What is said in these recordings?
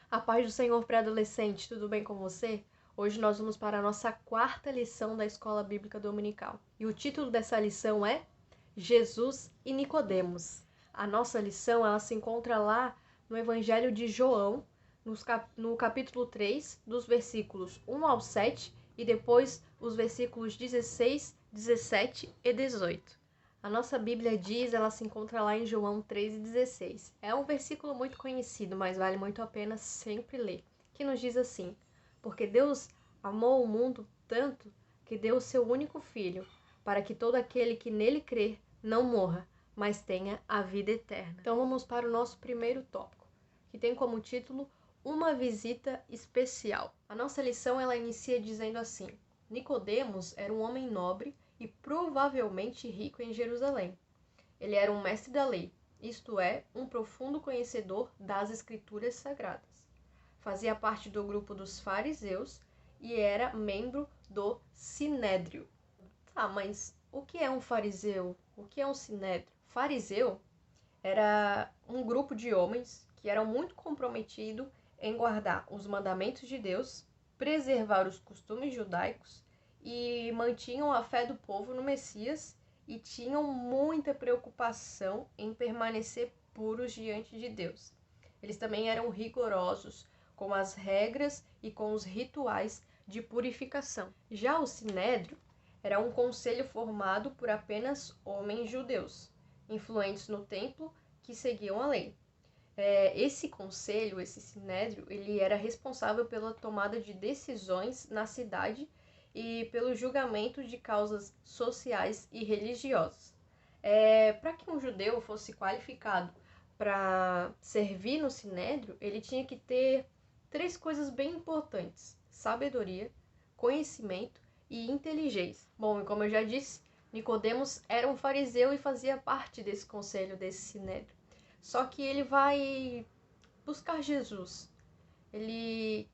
A paz do Senhor pré-adolescente, tudo bem com você? Hoje nós vamos para a nossa quarta lição da Escola Bíblica Dominical. E o título dessa lição é Jesus e Nicodemos. A nossa lição ela se encontra lá no Evangelho de João, no capítulo 3, dos versículos 1 ao 7 e depois os versículos 16, 17 e 18. A nossa Bíblia diz, ela se encontra lá em João 3,16. É um versículo muito conhecido, mas vale muito a pena sempre ler, que nos diz assim: porque Deus amou o mundo tanto que deu o seu único filho, para que todo aquele que nele crer não morra, mas tenha a vida eterna. Então vamos para o nosso primeiro tópico, que tem como título Uma visita especial. A nossa lição ela inicia dizendo assim: Nicodemos era um homem nobre e provavelmente rico em Jerusalém. Ele era um mestre da lei, isto é, um profundo conhecedor das escrituras sagradas. Fazia parte do grupo dos fariseus e era membro do sinédrio. Tá, mas o que é um fariseu? O que é um sinédrio? Fariseu era um grupo de homens que eram muito comprometidos em guardar os mandamentos de Deus, preservar os costumes judaicos e mantinham a fé do povo no Messias e tinham muita preocupação em permanecer puros diante de Deus. Eles também eram rigorosos com as regras e com os rituais de purificação. Já o sinédrio era um conselho formado por apenas homens judeus, influentes no templo, que seguiam a lei. Esse conselho, esse sinédrio, ele era responsável pela tomada de decisões na cidade e pelo julgamento de causas sociais e religiosas. Para que um judeu fosse qualificado para servir no sinédrio, ele tinha que ter 3 coisas bem importantes: sabedoria, conhecimento e inteligência. Bom, e como eu já disse, Nicodemos era um fariseu e fazia parte desse conselho, desse sinédrio. Só que ele vai buscar Jesus. Ele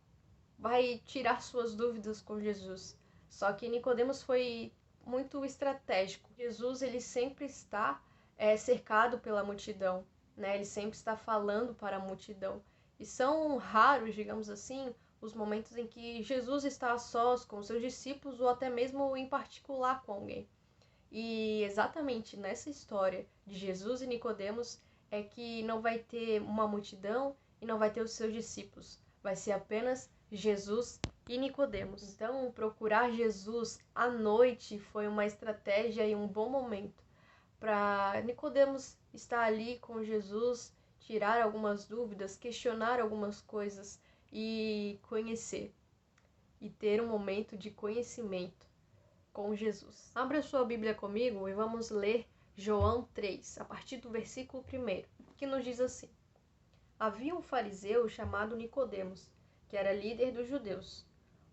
vai tirar suas dúvidas com Jesus. Só que Nicodemos foi muito estratégico. Jesus ele sempre está cercado pela multidão, né? Ele sempre está falando para a multidão. E são raros, digamos assim, os momentos em que Jesus está a sós com seus discípulos ou até mesmo em particular com alguém. E exatamente nessa história de Jesus e Nicodemos é que não vai ter uma multidão e não vai ter os seus discípulos. Vai ser apenas Jesus e Nicodemos. Então, procurar Jesus à noite foi uma estratégia e um bom momento para Nicodemos estar ali com Jesus, tirar algumas dúvidas, questionar algumas coisas e conhecer. E ter um momento de conhecimento com Jesus. Abra sua Bíblia comigo e vamos ler João 3, a partir do versículo 1, que nos diz assim: Havia um fariseu chamado Nicodemos, que era líder dos judeus.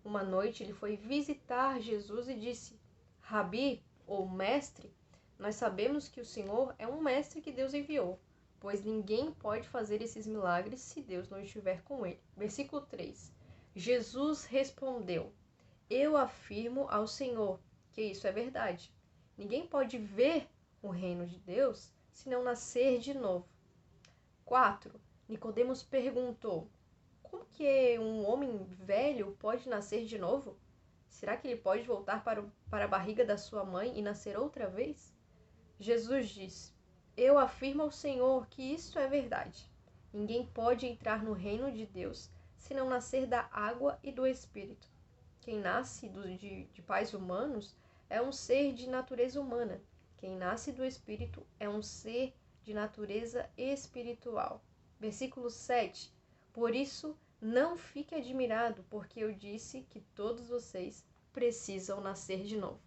Uma noite ele foi visitar Jesus e disse: Rabi, ou mestre, nós sabemos que o Senhor é um mestre que Deus enviou, pois ninguém pode fazer esses milagres se Deus não estiver com ele. Versículo 3. Jesus respondeu: Eu afirmo ao Senhor que isso é verdade. Ninguém pode ver o reino de Deus se não nascer de novo. 4. Nicodemos perguntou: Como que um homem velho pode nascer de novo? Será que ele pode voltar para a barriga da sua mãe e nascer outra vez? Jesus disse: Eu afirmo ao Senhor que isso é verdade. Ninguém pode entrar no reino de Deus se não nascer da água e do Espírito. Quem nasce de pais humanos é um ser de natureza humana. Quem nasce do Espírito é um ser de natureza espiritual. Versículo 7. Por isso, não fique admirado, porque eu disse que todos vocês precisam nascer de novo.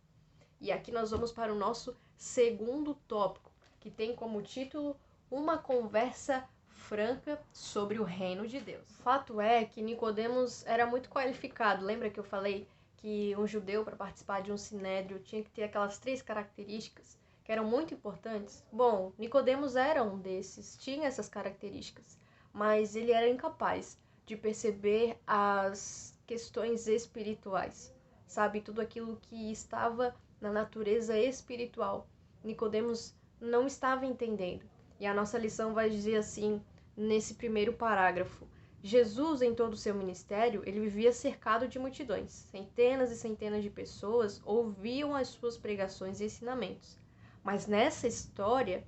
E aqui nós vamos para o nosso segundo tópico, que tem como título Uma conversa franca sobre o reino de Deus. O fato é que Nicodemos era muito qualificado. Lembra que eu falei que um judeu, para participar de um sinédrio, tinha que ter aquelas 3 características que eram muito importantes? Bom, Nicodemos era um desses, tinha essas características, mas ele era incapaz de perceber as questões espirituais, sabe? Tudo aquilo que estava na natureza espiritual. Nicodemos não estava entendendo. E a nossa lição vai dizer assim, nesse primeiro parágrafo: Jesus, em todo o seu ministério, ele vivia cercado de multidões. Centenas e centenas de pessoas ouviam as suas pregações e ensinamentos. Mas nessa história,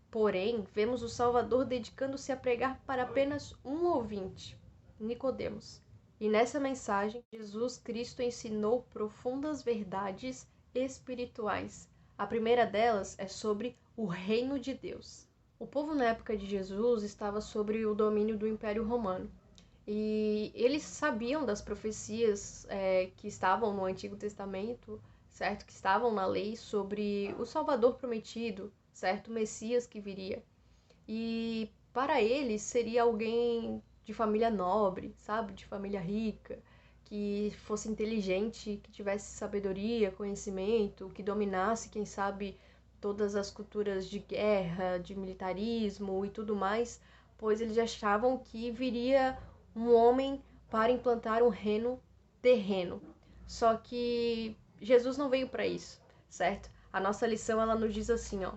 porém, vemos o Salvador dedicando-se a pregar para apenas um ouvinte, Nicodemos. E nessa mensagem, Jesus Cristo ensinou profundas verdades espirituais. A primeira delas é sobre o reino de Deus. O povo na época de Jesus estava sob o domínio do Império Romano. E eles sabiam das profecias que estavam no Antigo Testamento, certo? Que estavam na lei sobre o Salvador prometido, certo? O Messias que viria. E para eles seria alguém de família nobre, sabe? De família rica, que fosse inteligente, que tivesse sabedoria, conhecimento, que dominasse, quem sabe, todas as culturas de guerra, de militarismo e tudo mais, pois eles achavam que viria um homem para implantar um reino terreno. Só que Jesus não veio para isso, certo? A nossa lição ela nos diz assim, ó: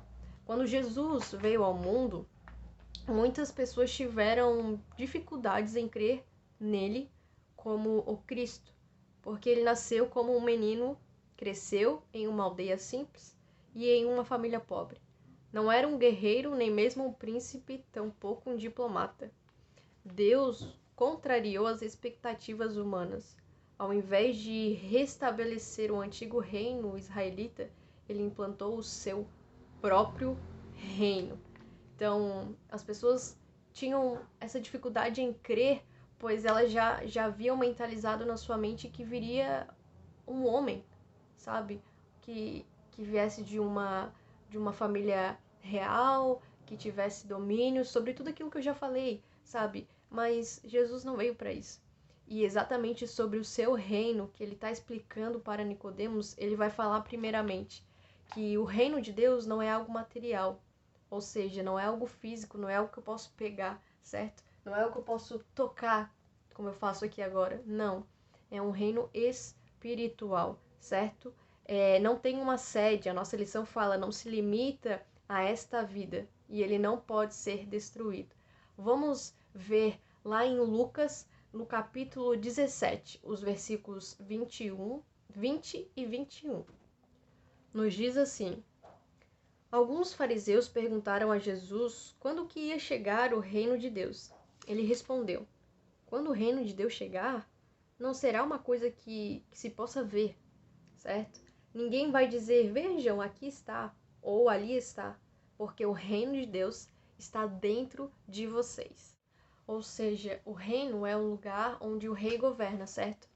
quando Jesus veio ao mundo, muitas pessoas tiveram dificuldades em crer nele como o Cristo, porque ele nasceu como um menino, cresceu em uma aldeia simples e em uma família pobre. Não era um guerreiro, nem mesmo um príncipe, tampouco um diplomata. Deus contrariou as expectativas humanas. Ao invés de restabelecer o antigo reino israelita, ele implantou o seu próprio reino. Então, as pessoas tinham essa dificuldade em crer, pois elas já haviam mentalizado na sua mente que viria um homem, sabe? Que viesse de uma família real, que tivesse domínio sobre tudo aquilo que eu já falei, sabe? Mas Jesus não veio para isso. E exatamente sobre o seu reino que ele está explicando para Nicodemos, ele vai falar primeiramente que o reino de Deus não é algo material, ou seja, não é algo físico, não é algo que eu posso pegar, certo? Não é algo que eu posso tocar, como eu faço aqui agora. Não. É um reino espiritual, certo? Não tem uma sede. A nossa lição fala, não se limita a esta vida. E ele não pode ser destruído. Vamos ver lá em Lucas, no capítulo 17, os versículos 20 e 21. Nos diz assim: alguns fariseus perguntaram a Jesus quando que ia chegar o reino de Deus. Ele respondeu: quando o reino de Deus chegar, não será uma coisa que se possa ver, certo? Ninguém vai dizer, vejam, aqui está, ou ali está, porque o reino de Deus está dentro de vocês. Ou seja, o reino é um lugar onde o rei governa, certo?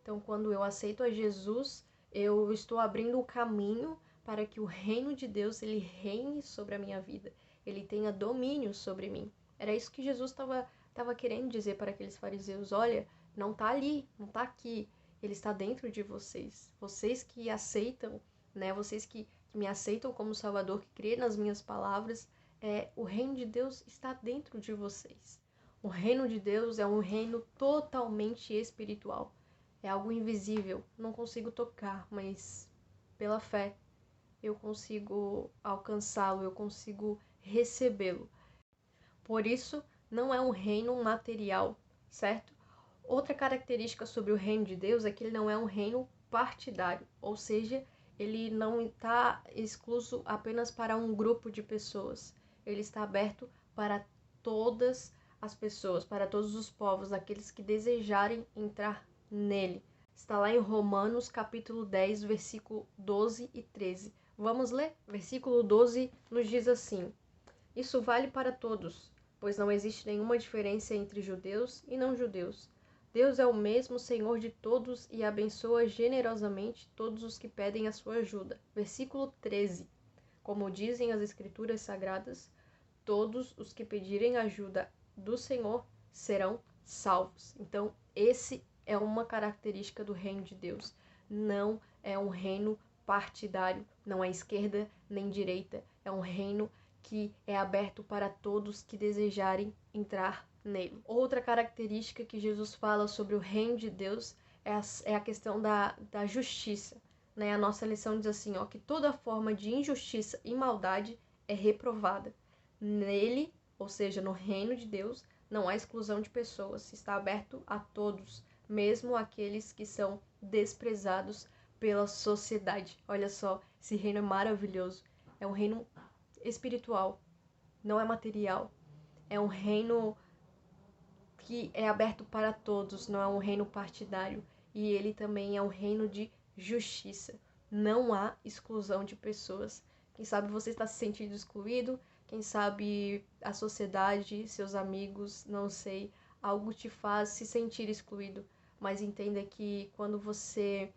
Então, quando eu aceito a Jesus, eu estou abrindo o caminho para que o reino de Deus ele reine sobre a minha vida, ele tenha domínio sobre mim. Era isso que Jesus estava querendo dizer para aqueles fariseus: olha, não está ali, não está aqui, ele está dentro de vocês. Vocês que aceitam, né? Vocês que me aceitam como Salvador, que crê nas minhas palavras, o reino de Deus está dentro de vocês. O reino de Deus é um reino totalmente espiritual. É algo invisível, não consigo tocar, mas pela fé eu consigo alcançá-lo, eu consigo recebê-lo. Por isso, não é um reino material, certo? Outra característica sobre o reino de Deus é que ele não é um reino partidário, ou seja, ele não está excluso apenas para um grupo de pessoas. Ele está aberto para todas as pessoas, para todos os povos, aqueles que desejarem entrar nele. Está lá em Romanos, capítulo 10, versículo 12 e 13. Vamos ler? Versículo 12 nos diz assim: isso vale para todos, pois não existe nenhuma diferença entre judeus e não-judeus. Deus é o mesmo Senhor de todos e abençoa generosamente todos os que pedem a sua ajuda. Versículo 13. Como dizem as Escrituras Sagradas, todos os que pedirem ajuda do Senhor serão salvos. Então, esse é uma característica do reino de Deus. Não é um reino partidário, não é esquerda nem direita. É um reino que é aberto para todos que desejarem entrar nele. Outra característica que Jesus fala sobre o reino de Deus é a questão da justiça. Né? A nossa lição diz assim, ó, que toda forma de injustiça e maldade é reprovada. Nele, ou seja, no reino de Deus, não há exclusão de pessoas, está aberto a todos, mesmo aqueles que são desprezados pela sociedade. Olha só, esse reino é maravilhoso. É um reino espiritual, não é material. É um reino que é aberto para todos, não é um reino partidário. E ele também é um reino de justiça. Não há exclusão de pessoas. Quem sabe você está se sentindo excluído, quem sabe a sociedade, seus amigos, não sei, algo te faz se sentir excluído. Mas entenda que quando você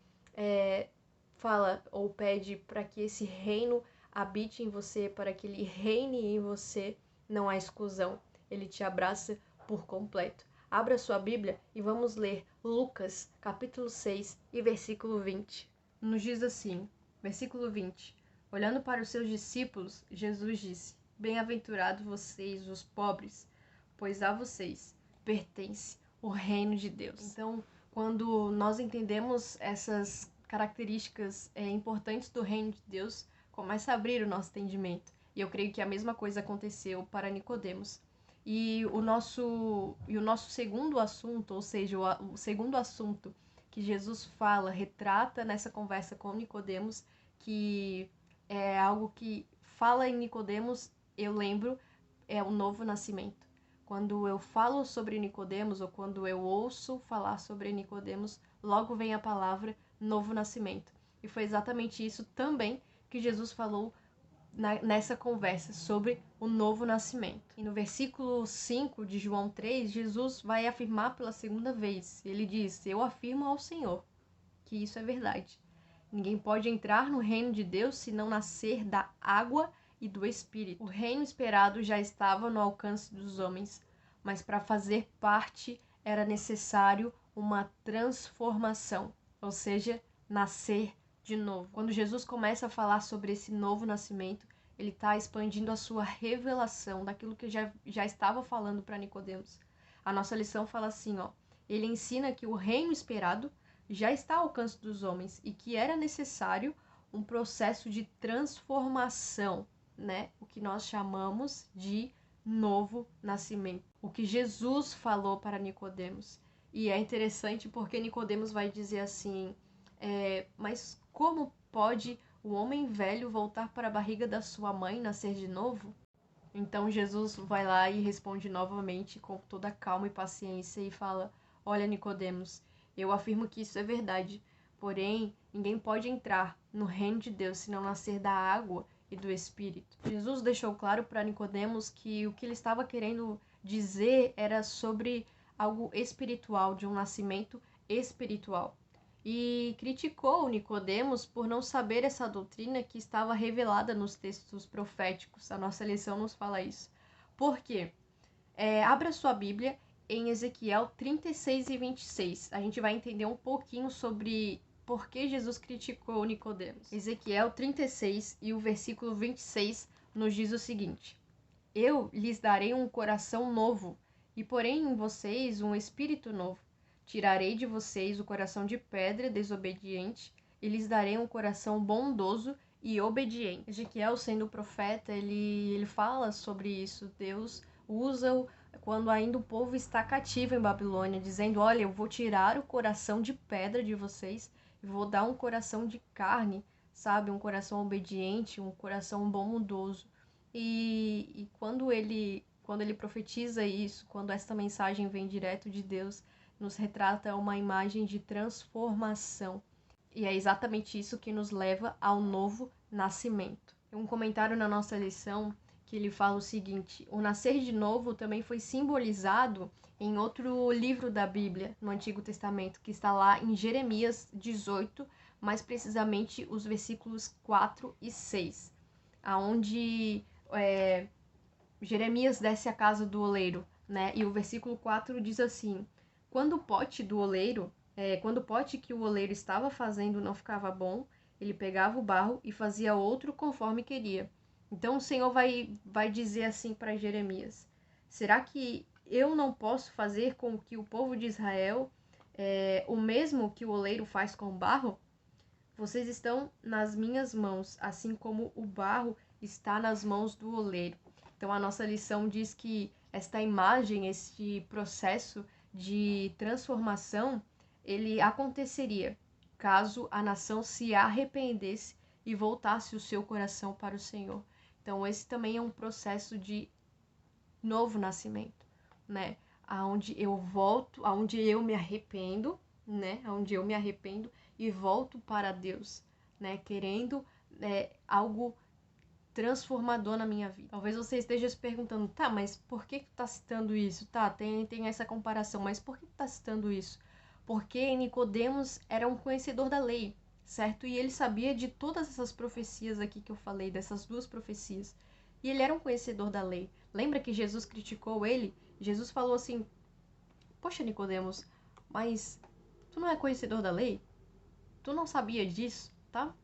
fala ou pede para que esse reino habite em você, para que ele reine em você, não há exclusão. Ele te abraça por completo. Abra sua Bíblia e vamos ler Lucas, capítulo 6 e versículo 20. Nos diz assim, versículo 20. Olhando para os seus discípulos, Jesus disse: Bem-aventurados vocês, os pobres, pois a vocês pertence o reino de Deus. Então, quando nós entendemos essas características importantes do reino de Deus, começa a abrir o nosso entendimento. E eu creio que a mesma coisa aconteceu para Nicodemos. E o nosso segundo assunto, ou seja, o segundo assunto que Jesus fala, retrata nessa conversa com Nicodemos, que é algo que fala em Nicodemos, eu lembro, é o novo nascimento. Quando eu falo sobre Nicodemos, ou quando eu ouço falar sobre Nicodemos, logo vem a palavra novo nascimento. E foi exatamente isso também que Jesus falou nessa conversa sobre o novo nascimento. E no versículo 5 de João 3, Jesus vai afirmar pela segunda vez. Ele diz: Eu afirmo ao Senhor que isso é verdade. Ninguém pode entrar no reino de Deus se não nascer da água e do Espírito. O reino esperado já estava no alcance dos homens, mas para fazer parte era necessário uma transformação, ou seja, nascer de novo. Quando Jesus começa a falar sobre esse novo nascimento, ele está expandindo a sua revelação daquilo que já estava falando para Nicodemos. A nossa lição fala assim, ele ensina que o reino esperado já está ao alcance dos homens e que era necessário um processo de transformação, né? O que nós chamamos de novo nascimento. O que Jesus falou para Nicodemos. E é interessante porque Nicodemos vai dizer assim, mas como pode o homem velho voltar para a barriga da sua mãe e nascer de novo? Então Jesus vai lá e responde novamente com toda calma e paciência e fala: Olha, Nicodemos, eu afirmo que isso é verdade, porém ninguém pode entrar no reino de Deus se não nascer da água e do Espírito. Jesus deixou claro para Nicodemos que o que ele estava querendo dizer era sobre algo espiritual, de um nascimento espiritual. E criticou Nicodemos por não saber essa doutrina que estava revelada nos textos proféticos. A nossa lição nos fala isso. Por quê? Abra sua Bíblia em Ezequiel 36 e 26. A gente vai entender um pouquinho sobre por que Jesus criticou Nicodemos. Ezequiel 36 e o versículo 26 nos diz o seguinte: Eu lhes darei um coração novo, e porém em vocês um espírito novo. Tirarei de vocês o coração de pedra desobediente e lhes darei um coração bondoso e obediente. Ezequiel, sendo profeta, ele fala sobre isso. Deus usa-o quando ainda o povo está cativo em Babilônia, dizendo: Olha, eu vou tirar o coração de pedra de vocês e vou dar um coração de carne, sabe? Um coração obediente, um coração bondoso. E quando ele profetiza isso, quando essa mensagem vem direto de Deus, nos retrata uma imagem de transformação. E é exatamente isso que nos leva ao novo nascimento. Tem um comentário na nossa lição que ele fala o seguinte: o nascer de novo também foi simbolizado em outro livro da Bíblia, no Antigo Testamento, que está lá em Jeremias 18, mais precisamente os versículos 4 e 6, aonde Jeremias desce à casa do oleiro, né? E o versículo 4 diz assim: Quando o pote que o oleiro estava fazendo não ficava bom, ele pegava o barro e fazia outro conforme queria. Então o Senhor vai dizer assim para Jeremias: será que eu não posso fazer com que o povo de Israel o mesmo que o oleiro faz com o barro? Vocês estão nas minhas mãos, assim como o barro está nas mãos do oleiro. Então a nossa lição diz que esta imagem, este processo de transformação, ele aconteceria caso a nação se arrependesse e voltasse o seu coração para o Senhor. Então, esse também é um processo de novo nascimento, né? Aonde eu volto, aonde eu me arrependo, né? Aonde eu me arrependo e volto para Deus, né? Querendo algo transformador na minha vida. Talvez você esteja se perguntando, tá, mas por que tu tá citando isso? Tá, tem essa comparação, mas por que tu tá citando isso? Porque Nicodemos era um conhecedor da lei, certo? E ele sabia de todas essas profecias aqui que eu falei, dessas duas profecias. E ele era um conhecedor da lei. Lembra que Jesus criticou ele? Jesus falou assim, poxa, Nicodemos, mas tu não é conhecedor da lei? Tu não sabia disso?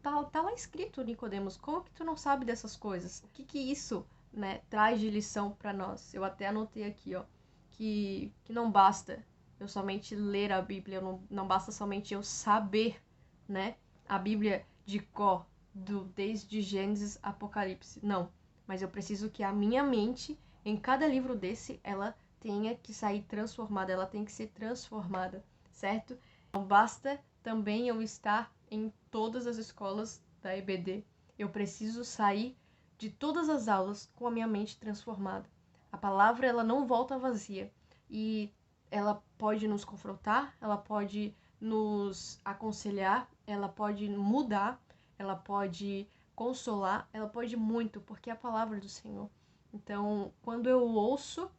Tá lá escrito, Nicodemos, como que tu não sabe dessas coisas? O que isso, né, traz de lição para nós? Eu até anotei aqui, ó, que não basta eu somente ler a Bíblia, não basta somente eu saber, né, a Bíblia de cor, desde Gênesis a Apocalipse. Não, mas eu preciso que a minha mente, em cada livro desse, ela tenha que sair transformada, ela tem que ser transformada, certo? Não basta também eu estar em todas as escolas da EBD. Eu preciso sair de todas as aulas com a minha mente transformada. A palavra, ela não volta vazia. E ela pode nos confrontar, ela pode nos aconselhar, ela pode mudar, ela pode consolar, ela pode muito, porque é a palavra do Senhor. Então, quando eu ouço,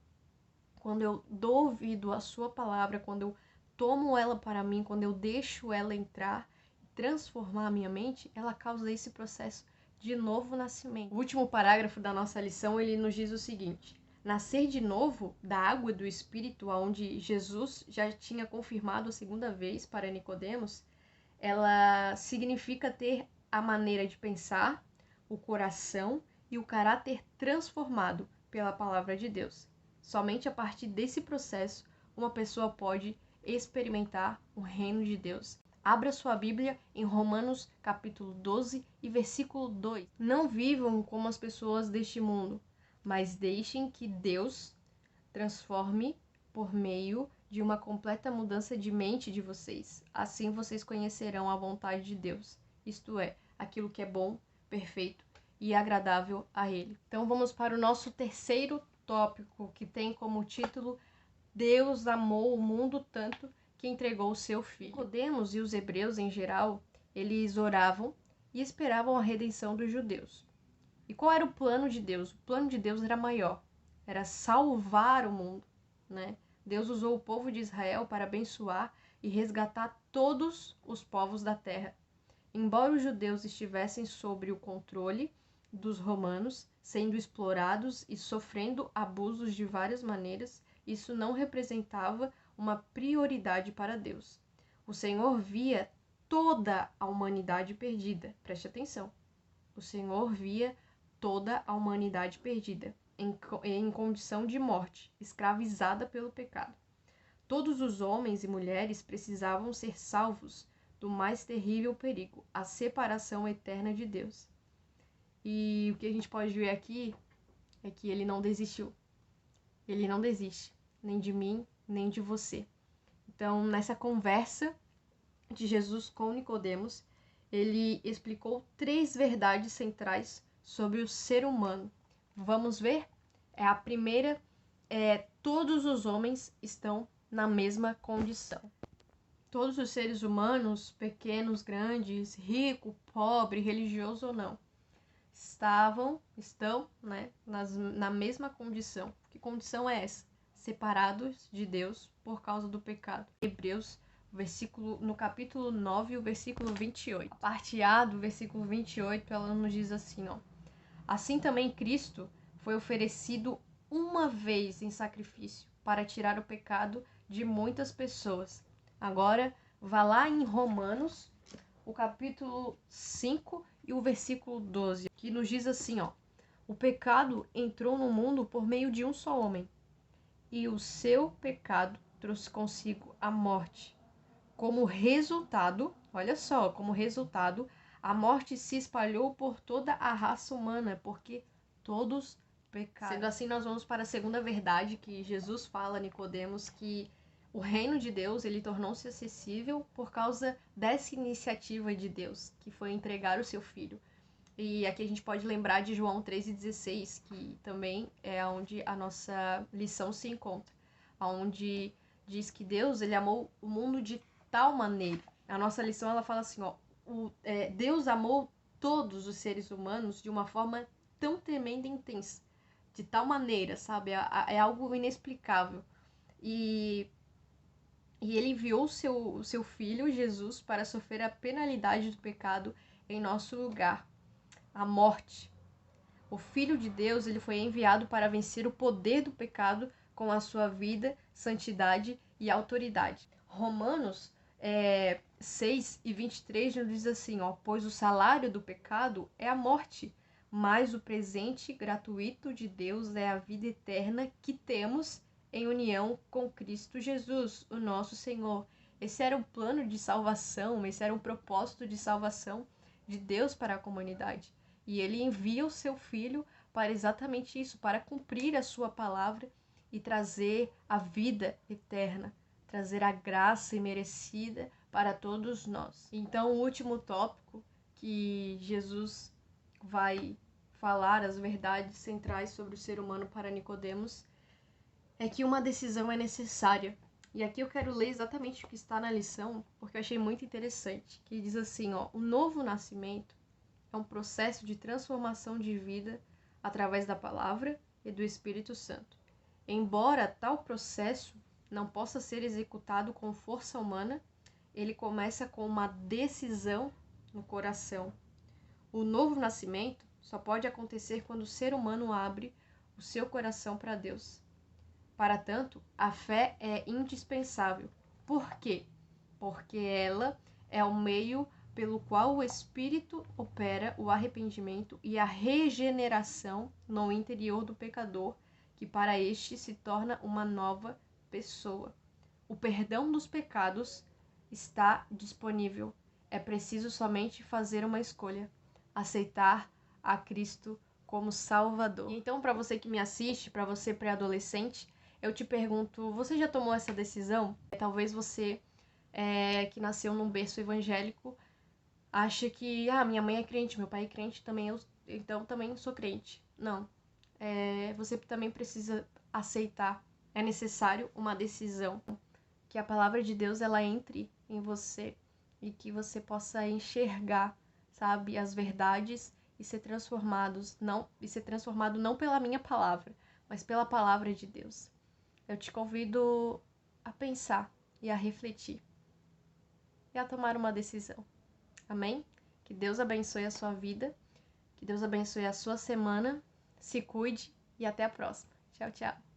quando eu dou ouvido à sua palavra, quando eu tomo ela para mim, quando eu deixo ela entrar e transformar a minha mente, ela causa esse processo de novo nascimento. O último parágrafo da nossa lição, ele nos diz o seguinte: nascer de novo da água e do Espírito, onde Jesus já tinha confirmado a segunda vez para Nicodemos, ela significa ter a maneira de pensar, o coração e o caráter transformado pela palavra de Deus. Somente a partir desse processo, uma pessoa pode experimentar o reino de Deus. Abra sua Bíblia em Romanos capítulo 12 e versículo 2. Não vivam como as pessoas deste mundo, mas deixem que Deus transforme por meio de uma completa mudança de mente de vocês. Assim vocês conhecerão a vontade de Deus, isto é, aquilo que é bom, perfeito e agradável a Ele. Então vamos para o nosso terceiro tópico, que tem como título Deus amou o mundo tanto que entregou o seu Filho. Nicodemos e os hebreus em geral, eles oravam e esperavam a redenção dos judeus. E qual era o plano de Deus? O plano de Deus era maior, era salvar o mundo, né? Deus usou o povo de Israel para abençoar e resgatar todos os povos da terra. Embora os judeus estivessem sob o controle dos romanos, sendo explorados e sofrendo abusos de várias maneiras, isso não representava uma prioridade para Deus. O Senhor via toda a humanidade perdida. Preste atenção. O Senhor via toda a humanidade perdida, em condição de morte, escravizada pelo pecado. Todos os homens e mulheres precisavam ser salvos do mais terrível perigo, a separação eterna de Deus. E o que a gente pode ver aqui é que ele não desistiu. Ele não desiste, nem de mim, nem de você. Então, nessa conversa de Jesus com Nicodemos, ele explicou 3 verdades centrais sobre o ser humano. Vamos ver? A primeira é: todos os homens estão na mesma condição. Todos os seres humanos, pequenos, grandes, rico, pobre, religioso ou não, estão, né, na mesma condição. Que condição é essa? Separados de Deus por causa do pecado. Hebreus, no capítulo 9, o versículo 28. A parte A do versículo 28, ela nos diz assim, ó: assim também Cristo foi oferecido uma vez em sacrifício para tirar o pecado de muitas pessoas. Agora, vá lá em Romanos, o capítulo 5 e o versículo 12, que nos diz assim, ó: o pecado entrou no mundo por meio de um só homem, e o seu pecado trouxe consigo a morte. Como resultado, olha só, como resultado, a morte se espalhou por toda a raça humana, porque todos pecado. Sendo assim, nós vamos para a segunda verdade que Jesus fala a Nicodemos, que o reino de Deus, ele tornou-se acessível por causa dessa iniciativa de Deus, que foi entregar o seu Filho. E aqui a gente pode lembrar de João 3,16, que também é onde a nossa lição se encontra, onde diz que Deus, ele amou o mundo de tal maneira. A nossa lição, ela fala assim, ó, Deus amou todos os seres humanos de uma forma tão tremenda e intensa, de tal maneira, sabe? É algo inexplicável. E ele enviou o seu Filho, Jesus, para sofrer a penalidade do pecado em nosso lugar, a morte. O Filho de Deus, ele foi enviado para vencer o poder do pecado com a sua vida, santidade e autoridade. Romanos 6:23 nos diz assim, ó, pois o salário do pecado é a morte, mas o presente gratuito de Deus é a vida eterna que temos em união com Cristo Jesus, o nosso Senhor. Esse era um plano de salvação, esse era um propósito de salvação de Deus para a comunidade. E ele envia o seu Filho para exatamente isso, para cumprir a sua palavra e trazer a vida eterna, trazer a graça imerecida para todos nós. Então, o último tópico que Jesus vai falar, as verdades centrais sobre o ser humano para Nicodemos, é que uma decisão é necessária. E aqui eu quero ler exatamente o que está na lição, porque eu achei muito interessante, que diz assim, ó, o novo nascimento é um processo de transformação de vida através da palavra e do Espírito Santo. Embora tal processo não possa ser executado com força humana, ele começa com uma decisão no coração. O novo nascimento só pode acontecer quando o ser humano abre o seu coração para Deus. Para tanto, a fé é indispensável. Por quê? Porque ela é o meio pelo qual o Espírito opera o arrependimento e a regeneração no interior do pecador, que para este se torna uma nova pessoa. O perdão dos pecados está disponível. É preciso somente fazer uma escolha, aceitar a Cristo como Salvador. E então, para você que me assiste, para você pré-adolescente, eu te pergunto, você já tomou essa decisão? Talvez você que nasceu num berço evangélico acha que, minha mãe é crente, meu pai é crente, então também sou crente. Não. Você também precisa aceitar. É necessário uma decisão. Que a palavra de Deus, ela entre em você e que você possa enxergar, sabe, as verdades e ser transformado não pela minha palavra, mas pela palavra de Deus. Eu te convido a pensar e a refletir e a tomar uma decisão. Amém? Que Deus abençoe a sua vida, que Deus abençoe a sua semana, se cuide e até a próxima. Tchau, tchau.